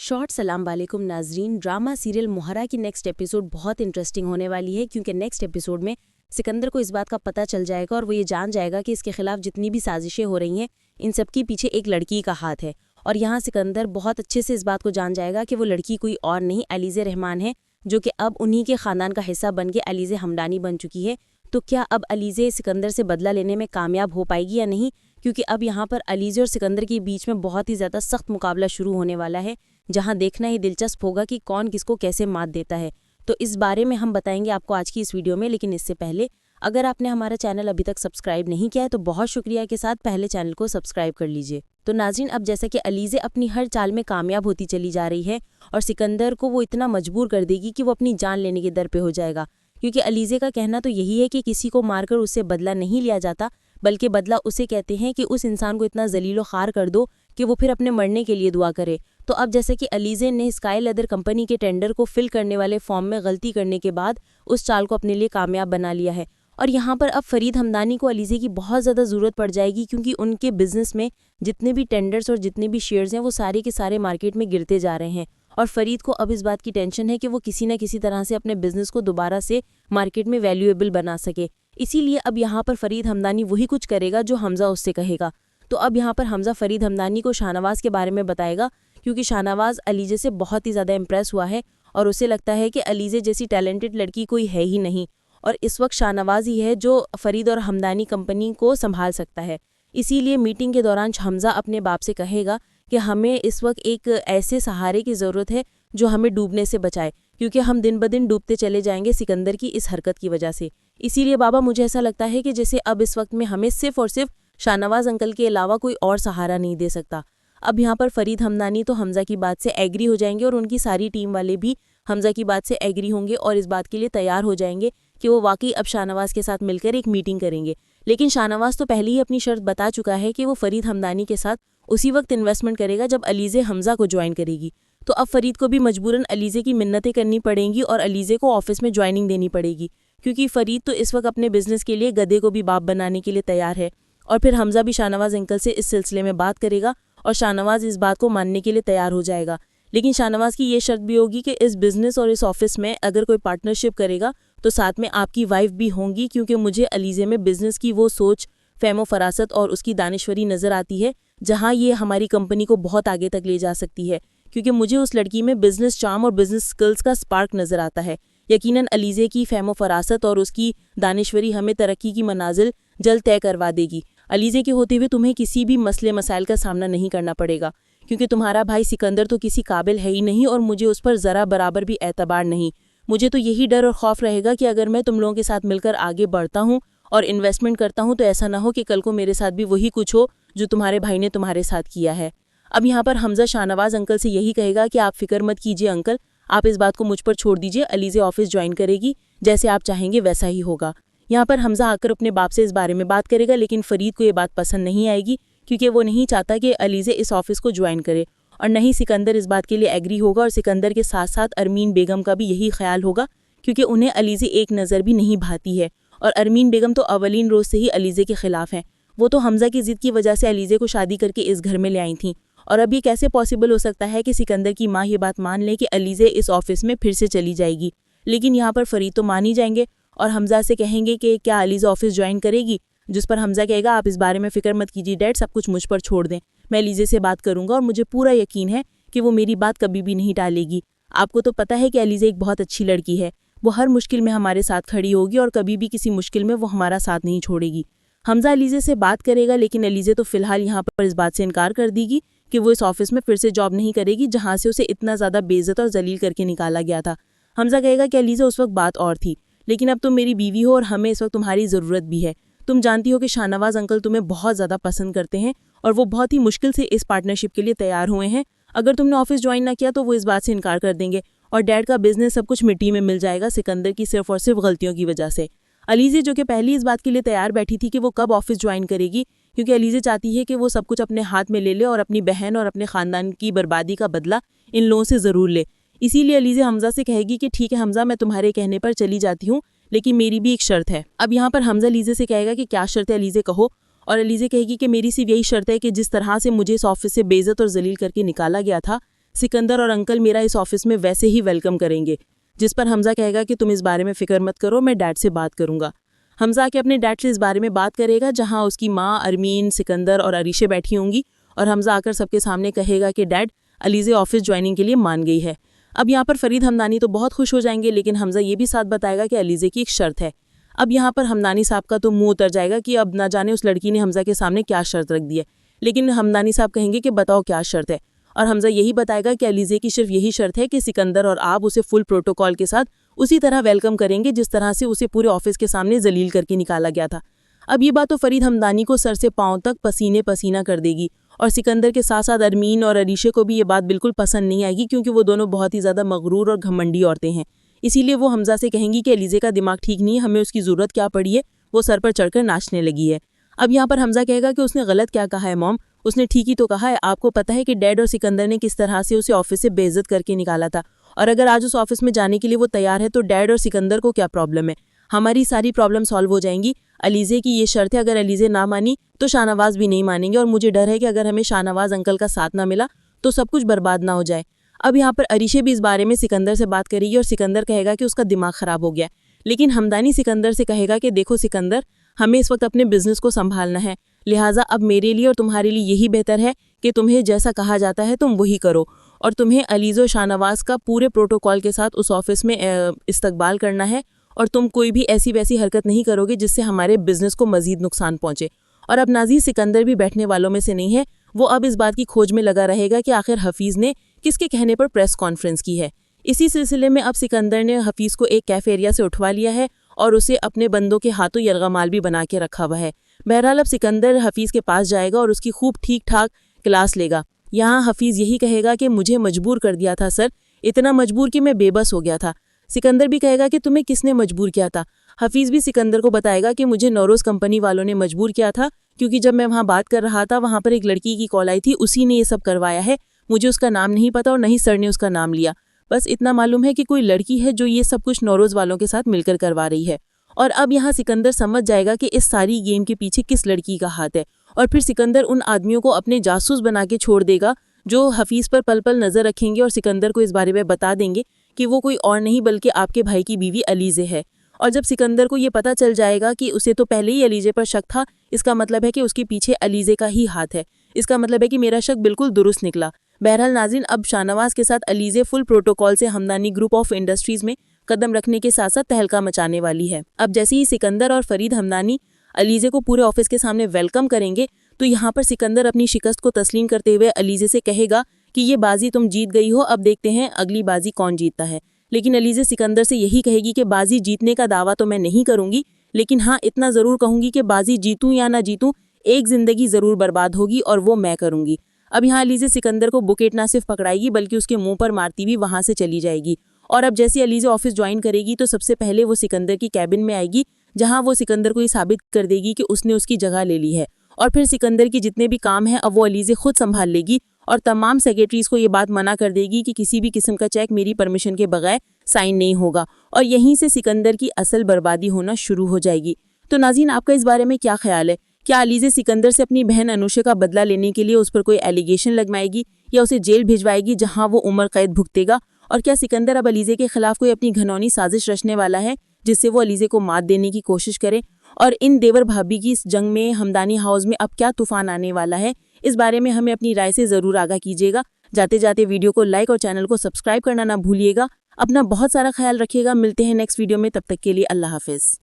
Short सलाम वालेकुम नाजरीन। ड्रामा सीरियल मोहरा की नेक्स्ट एपिसोड बहुत इंटरेस्टिंग होने वाली है, क्योंकि नेक्स्ट एपिसोड में सिकंदर को इस बात का पता चल जाएगा और वो ये जान जाएगा कि इसके खिलाफ जितनी भी साजिशें हो रही हैं इन सब के पीछे एक लड़की का हाथ है। और यहाँ सिकंदर बहुत अच्छे से इस बात को जान जाएगा कि वो लड़की कोई और नहीं अलीज़े रहमान है, जो कि अब उन्हीं के ख़ानदान का हिस्सा बन के अलीज़े हमदानी बन चुकी है। तो क्या अब अलीज़े सिकंदर से बदला लेने में कामयाब हो पाएगी या नहीं, क्योंकि अब यहाँ पर अलीज़े और सिकंदर के बीच में बहुत ही ज़्यादा सख्त मुकाबला शुरू होने वाला है, जहां देखना ही दिलचस्प होगा कि कौन किसको कैसे मात देता है। तो इस बारे में हम बताएंगे आपको आज की इस वीडियो में। लेकिन इससे पहले अगर आपने हमारा चैनल अभी तक सब्सक्राइब नहीं किया है तो बहुत शुक्रिया के साथ पहले चैनल को सब्सक्राइब कर लीजिए। तो नाज़रीन, अब जैसा कि अलीज़े अपनी हर चाल में कामयाब होती चली जा रही है और सिकंदर को वो इतना मजबूर कर देगी कि वो अपनी जान लेने के दर पे हो जाएगा, क्योंकि अलीज़े का कहना तो यही है कि किसी को मारकर उससे बदला नहीं लिया जाता, बल्कि बदला उसे कहते हैं कि उस इंसान को इतना जलीलो खार कर दो कि वो फिर अपने मरने के लिए दुआ करे। तो अब जैसे कि अलीज़े ने स्काई लेदर कंपनी के टेंडर को फिल करने वाले फॉर्म में गलती करने के बाद उस चाल को अपने लिए कामयाब बना लिया है, और यहाँ पर अब फरीद हमदानी को अलीज़े की बहुत ज़्यादा ज़रूरत पड़ जाएगी, क्योंकि उनके बिजनेस में जितने भी टेंडर्स और जितने भी शेयर्स हैं वो सारे के सारे मार्केट में गिरते जा रहे हैं। और फरीद को अब इस बात की टेंशन है कि वो किसी न किसी तरह से अपने बिजनेस को दोबारा से मार्केट में वैल्यूएबल बना सके। इसीलिए अब यहाँ पर फरीद हमदानी वही कुछ करेगा जो हमज़ा उससे कहेगा। तो अब यहाँ पर हमज़ा फरीद हमदानी को शाहनवाज़ के बारे में बताएगा, क्योंकि शाहनवाज़ अलीज़े से बहुत ही ज़्यादा इम्प्रेस हुआ है और उसे लगता है कि अलीज़े जैसी टैलेंटेड लड़की कोई है ही नहीं, और इस वक्त शाहनवाज़ ही है जो फरीद और हमदानी कंपनी को संभाल सकता है। इसीलिए मीटिंग के दौरान हमज़ा अपने बाप से कहेगा कि हमें इस वक्त एक ऐसे सहारे की ज़रूरत है जो हमें डूबने से बचाए, क्योंकि हम दिन ब दिन डूबते चले जाएंगे सिकंदर की इस हरकत की वजह से। इसीलिए बाबा, मुझे ऐसा लगता है कि जैसे अब इस वक्त में हमें सिर्फ और सिर्फ शाहनवाज़ अंकल के अलावा कोई और सहारा नहीं दे सकता। अब यहाँ पर फरीद हमदानी तो हमज़ा की बात से एग्री हो जाएंगे और उनकी सारी टीम वाले भी हमज़ा की बात से एग्री होंगे और इस बात के लिए तैयार हो जाएंगे कि वो वाकई अब शाहनवाज़ के साथ मिलकर एक मीटिंग करेंगे। लेकिन शाहनवाज़ तो पहले ही अपनी शर्त बता चुका है कि वो फरीद हमदानी के साथ उसी वक्त इन्वेस्टमेंट करेगा जब अलीज़े हमज़ा को ज्वाइन करेगी। तो अब फरीद को भी मजबूरन अलीज़े की मिन्नतें करनी पड़ेंगी और अलीज़े को ऑफिस में ज्वाइनिंग देनी पड़ेगी, क्योंकि फरीद तो इस वक्त अपने बिजनेस के लिए गधे को भी बाप बनाने के लिए तैयार है। और फिर हमज़ा भी शाहनवाज़ अंकल से इस सिलसिले में बात करेगा और शाहनवाज़ इस बात को मानने के लिए तैयार हो जाएगा। लेकिन शाहनवाज़ की ये शर्त भी होगी कि इस बिज़नेस और इस ऑफिस में अगर कोई पार्टनरशिप करेगा तो साथ में आपकी वाइफ भी होंगी, क्योंकि मुझे अलीज़े में बिज़नेस की वो सोच, फ़हम फरासत और उसकी दानिश्वरी नज़र आती है जहाँ ये हमारी कंपनी को बहुत आगे तक ले जा सकती है, क्योंकि मुझे उस लड़की में बिज़नेस चार्म और बिज़नेस स्किल्स का स्पार्क नज़र आता है। यकीनन अलीज़े की फ़हम फरासत और उसकी दानिश्वरी हमें तरक्की की मनाजिल जल्द तय करवा देगी। अलीज़े के होते हुए तुम्हें किसी भी मसले मसाइल का सामना नहीं करना पड़ेगा, क्योंकि तुम्हारा भाई सिकंदर तो किसी काबिल है ही नहीं और मुझे उस पर ज़रा बराबर भी एतबार नहीं। मुझे तो यही डर और खौफ रहेगा कि अगर मैं तुम लोगों के साथ मिलकर आगे बढ़ता हूँ और इन्वेस्टमेंट करता हूँ तो ऐसा ना हो कि कल को मेरे साथ भी वही कुछ हो जो तुम्हारे भाई ने तुम्हारे साथ किया है। अब यहाँ पर हमज़ा शाहनवाज़ अंकल से यही कहेगा कि आप फिक्र मत कीजिए अंकल, आप इस बात को मुझ पर छोड़ दीजिए, अलीज़े ऑफिस ज्वाइन करेगी, जैसे आप चाहेंगे वैसा ही होगा। यहाँ पर हमज़ा आकर अपने बाप से इस बारे में बात करेगा, लेकिन फरीद को ये बात पसंद नहीं आएगी, क्योंकि वो नहीं चाहता कि अलीज़े इस ऑफिस को ज्वाइन करे, और नहीं सिकंदर इस बात के लिए एग्री होगा। और सिकंदर के साथ साथ अरमीन बेगम का भी यही ख्याल होगा, क्योंकि उन्हें अलीज़े एक नज़र भी नहीं भाती है, और अरमीन बेगम तो अवलीन रोज़ से ही अलीज़े के खिलाफ हैं। वो तो हमज़ा की ज़िद की वजह से अलीज़े को शादी करके इस घर में ले आई थीं, और अब ये कैसे पॉसिबल हो सकता है कि सिकंदर की माँ ये बात मान ले कि अलीज़े इस ऑफिस में फिर से चली जाएगी। लेकिन यहाँ पर फरीद तो मान ही जाएंगे और हमज़ा से कहेंगे कि क्या अलीज़े ऑफिस ज्वाइन करेगी, जिस पर हमज़ा कहेगा आप इस बारे में फ़िक्र मत कीजिए डैड, सब कुछ मुझ पर छोड़ दें, मैं अलीज़े से बात करूँगा और मुझे पूरा यकीन है कि वो मेरी बात कभी भी नहीं टालेगी। आपको तो पता है कि अलीज़े एक बहुत अच्छी लड़की है, वो हर मुश्किल में हमारे साथ खड़ी होगी और कभी भी किसी मुश्किल में वो हमारा साथ नहीं छोड़ेगी। हमज़ा अलीज़े से बात करेगा, लेकिन अलीज़े तो फ़िलहाल यहाँ पर इस बात से इनकार कर देगी कि वो इस ऑफिस में फिर से जॉब नहीं करेगी जहाँ से उसे इतना ज़्यादा बेइज्जत और जलील करके निकाला गया था। हमज़ा कहेगा कि अलीज़े उस वक्त बात और थी, लेकिन अब तुम मेरी बीवी हो और हमें इस वक्त तुम्हारी ज़रूरत भी है। तुम जानती हो कि शाहनवाज़ अंकल तुम्हें बहुत ज़्यादा पसंद करते हैं और वो बहुत ही मुश्किल से इस पार्टनरशिप के लिए तैयार हुए हैं। अगर तुमने ऑफिस ज्वाइन ना किया तो वो इस बात से इनकार कर देंगे और डैड का बिजनेस सब कुछ मिट्टी में मिल जाएगा सिकंदर की सिर्फ और सिर्फ गलतियों की वजह से। अलीज़े जो कि पहले इस बात के लिए तैयार बैठी थी कि वो कब ऑफिस ज्वाइन करेगी, क्योंकि अलीज़े चाहती है कि वो सब कुछ अपने हाथ में ले ले और अपनी बहन और अपने ख़ानदान की बर्बादी का बदला इन लोगों से ज़रूर ले। इसीलिए अलीज़े हमज़ा से कहेगी कि ठीक है हमज़ा, मैं तुम्हारे कहने पर चली जाती हूँ, लेकिन मेरी भी एक शर्त है। अब यहाँ पर हमज़ा अलीज़े से कहेगा कि क्या शर्त है अलीज़े कहो, और अलीज़े कहेगी कि मेरी सिर्फ यही शर्त है कि जिस तरह से मुझे इस ऑफिस से बेइज्जत और जलील करके निकाला गया था, सिकंदर और अंकल मेरा इस ऑफिस में वैसे ही वेलकम करेंगे। जिस पर हमजा कहेगा कि तुम इस बारे में फिक्र मत करो, मैं डैड से बात करूंगा। हमजा के अपने डैड से इस बारे में बात करेगा, जहां उसकी माँ, अरमीन, सिकंदर और अरीशे बैठी होंगी, और हमजा आकर सबके सामने कहेगा कि डैड, अलीज़े ऑफिस ज्वाइनिंग के लिए मान गई है। अब यहाँ पर फरीद हमदानी तो बहुत खुश हो जाएंगे, लेकिन हमजा ये भी साथ बताएगा कि अलीज़े की एक शर्त है। अब यहाँ पर हमदानी साहब का तो मुंह उतर जाएगा कि अब ना जाने उस लड़की ने हमजा के सामने क्या शर्त रख दी है। लेकिन हमदानी साहब कहेंगे कि बताओ क्या शर्त है, और हमजा यही बताएगा कि अलीज़े की सिर्फ यही शर्त है कि सिकंदर और आप उसे फुल प्रोटोकॉल के साथ उसी तरह वेलकम करेंगे जिस तरह से उसे पूरे ऑफिस के सामने जलील करके निकाला गया था। अब ये बात तो फरीद हमदानी को सर से पांव तक पसीने पसीना कर देगी, और सिकंदर के साथ साथ अरमीन और अरीशे को भी ये बात बिल्कुल पसंद नहीं आएगी, क्योंकि वो दोनों बहुत ही ज़्यादा मगरूर और घमंडी औरतें हैं। इसीलिए वो हमजा से कहेंगी कि अलीज़े का दिमाग ठीक नहीं है, हमें उसकी ज़रूरत क्या पड़ी है, वो सर पर चढ़कर नाचने लगी है। अब यहाँ पर हमजा कहेगा कि उसने गलत क्या कहा है मॉम, उसने ठीक ही तो कहा है। आपको पता है कि डैड और सिकंदर ने किस तरह से उसे ऑफिस से बेइज्जत करके निकाला था, और अगर आज उस ऑफिस में जाने के लिए वो तैयार है तो डैड और सिकंदर को क्या प्रॉब्लम है। हमारी सारी प्रॉब्लम सॉल्व हो जाएंगी। अलीज़े की ये शर्त है, अगर अलीज़े ना मानी तो शाहनवाज भी नहीं मानेंगे, और मुझे डर है कि अगर हमें शाहनवाज अंकल का साथ ना मिला तो सब कुछ बर्बाद ना हो जाए। अब यहाँ पर अरीशे भी इस बारे में सिकंदर से बात करेगी, और सिकंदर कहेगा कि उसका दिमाग ख़राब हो गया। लेकिन हमदानी सिकंदर से कहेगा कि देखो सिकंदर, हमें इस वक्त अपने बिजनेस को संभालना है, लिहाजा अब मेरे लिए और तुम्हारे लिए यही बेहतर है कि तुम्हें जैसा कहा जाता है तुम वही करो, और तुम्हें अलीज़ और शाहनवाज का पूरे प्रोटोकॉल के साथ उस ऑफिस में इस्तकबाल करना है, और तुम कोई भी ऐसी वैसी हरकत नहीं करोगे जिससे हमारे बिजनेस को मजीद नुकसान पहुंचे। और अब नाज़ीर सिकंदर भी बैठने वालों में से नहीं है, वो अब इस बात की खोज में लगा रहेगा कि आखिर हफीज़ ने किसके कहने पर प्रेस कॉन्फ्रेंस की है। इसी सिलसिले में अब सिकंदर ने हफीज़ को एक कैफ़े एरिया से उठवा लिया है, और उसे अपने बंदों के हाथों यरगमाल भी बना के रखा हुआ है। बहरहाल अब सिकंदर हफीज़ के पास जाएगा और उसकी खूब ठीक ठाक क्लास लेगा। यहाँ हफीज़ यही कहेगा कि मुझे मजबूर कर दिया था सर, इतना मजबूर कि मैं बेबस हो गया था। सिकंदर भी कहेगा कि तुम्हें किसने मजबूर किया था। हफीज़ भी सिकंदर को बताएगा कि मुझे नौरोज़ कंपनी वालों ने मजबूर किया था, क्योंकि जब मैं वहाँ बात कर रहा था वहाँ पर एक लड़की की कॉल आई थी, उसी ने ये सब करवाया है। मुझे उसका नाम नहीं पता और नहीं सर ने उसका नाम लिया, बस इतना मालूम है कि कोई लड़की है जो ये सब कुछ नौरोज़ वालों के साथ मिलकर करवा रही है। और अब यहाँ सिकंदर समझ जाएगा कि इस सारी गेम के पीछे किस लड़की का हाथ है, और फिर सिकंदर उन आदमियों को अपने जासूस बना के छोड़ देगा जो हफीज़ पर पल पल नज़र रखेंगे और सिकंदर को इस बारे में बता देंगे कि वो कोई और नहीं बल्कि आपके भाई की बीवी अलीज़े है। और जब सिकंदर को ये पता चल जाएगा कि उसे तो पहले ही अलीज़े पर शक था, इसका मतलब है कि उसके पीछे अलीज़े का ही हाथ है। इसका मतलब है कि मेरा शक बिल्कुल दुरुस्त निकला। बहरहाल नाज़रीन, अब शाहनवाज के साथ अलीज़े फुल प्रोटोकॉल से हमदानी ग्रुप ऑफ इंडस्ट्रीज़ में कदम रखने के साथ साथ तहलका मचाने वाली है। अब जैसे ही सिकंदर और फरीद हमदानी अलीज़े को पूरे ऑफिस के सामने वेलकम करेंगे, तो यहाँ पर सिकंदर अपनी शिकस्त को तस्लीम करते हुए अलीज़े से कहेगा कि ये बाजी तुम जीत गई हो, अब देखते हैं अगली बाजी कौन जीतता है। लेकिन अलीज़े सिकंदर से यही कहेगी कि बाजी जीतने का दावा तो मैं नहीं करूंगी, लेकिन हाँ इतना ज़रूर कहूंगी कि बाजी जीतूं या ना जीतूं, एक ज़िंदगी ज़रूर बर्बाद होगी और वो मैं करूंगी। अब यहाँ अलीज़े सिकंदर को बुकेट ना सिर्फ पकड़ाएगी बल्कि उसके मुंह पर मारती भी वहाँ से चली जाएगी। और अब जैसे अलीज़े ऑफिस ज्वाइन करेगी तो सबसे पहले वो सिकंदर की कैबिन में आएगी, जहाँ वो सिकंदर को ये साबित कर देगी कि उसने उसकी जगह ले ली है। और फिर सिकंदर की जितने भी काम हैं अब वो अलीज़े खुद संभाल लेगी, और तमाम सेक्रेटरीज़ को ये बात मना कर देगी कि किसी भी किस्म का चेक मेरी परमिशन के बगैर साइन नहीं होगा, और यहीं से सिकंदर की असल बर्बादी होना शुरू हो जाएगी। तो नाज़रीन, आपका इस बारे में क्या ख्याल है? क्या अलीज़े सिकंदर से अपनी बहन अनुषा का बदला लेने के लिए उस पर कोई एलिगेशन लगवाएगी या उसे जेल भिजवाएगी जहां वो उम्र कैद भुगतेगा? और क्या सिकंदर अब अलीज़े के खिलाफ कोई अपनी घनौनी साजिश रचने वाला है जिससे वो अलीज़े को मात देने की कोशिश करे? और इन देवर भाभी की इस जंग में हमदानी हाउस में अब क्या तूफान आने वाला है, इस बारे में हमें अपनी राय से ज़रूर आगाह कीजिएगा। जाते जाते वीडियो को लाइक और चैनल को सब्सक्राइब करना ना भूलिएगा। अपना बहुत सारा ख्याल रखिएगा। मिलते हैं नेक्स्ट वीडियो में, तब तक के लिए अल्लाह हाफिज़।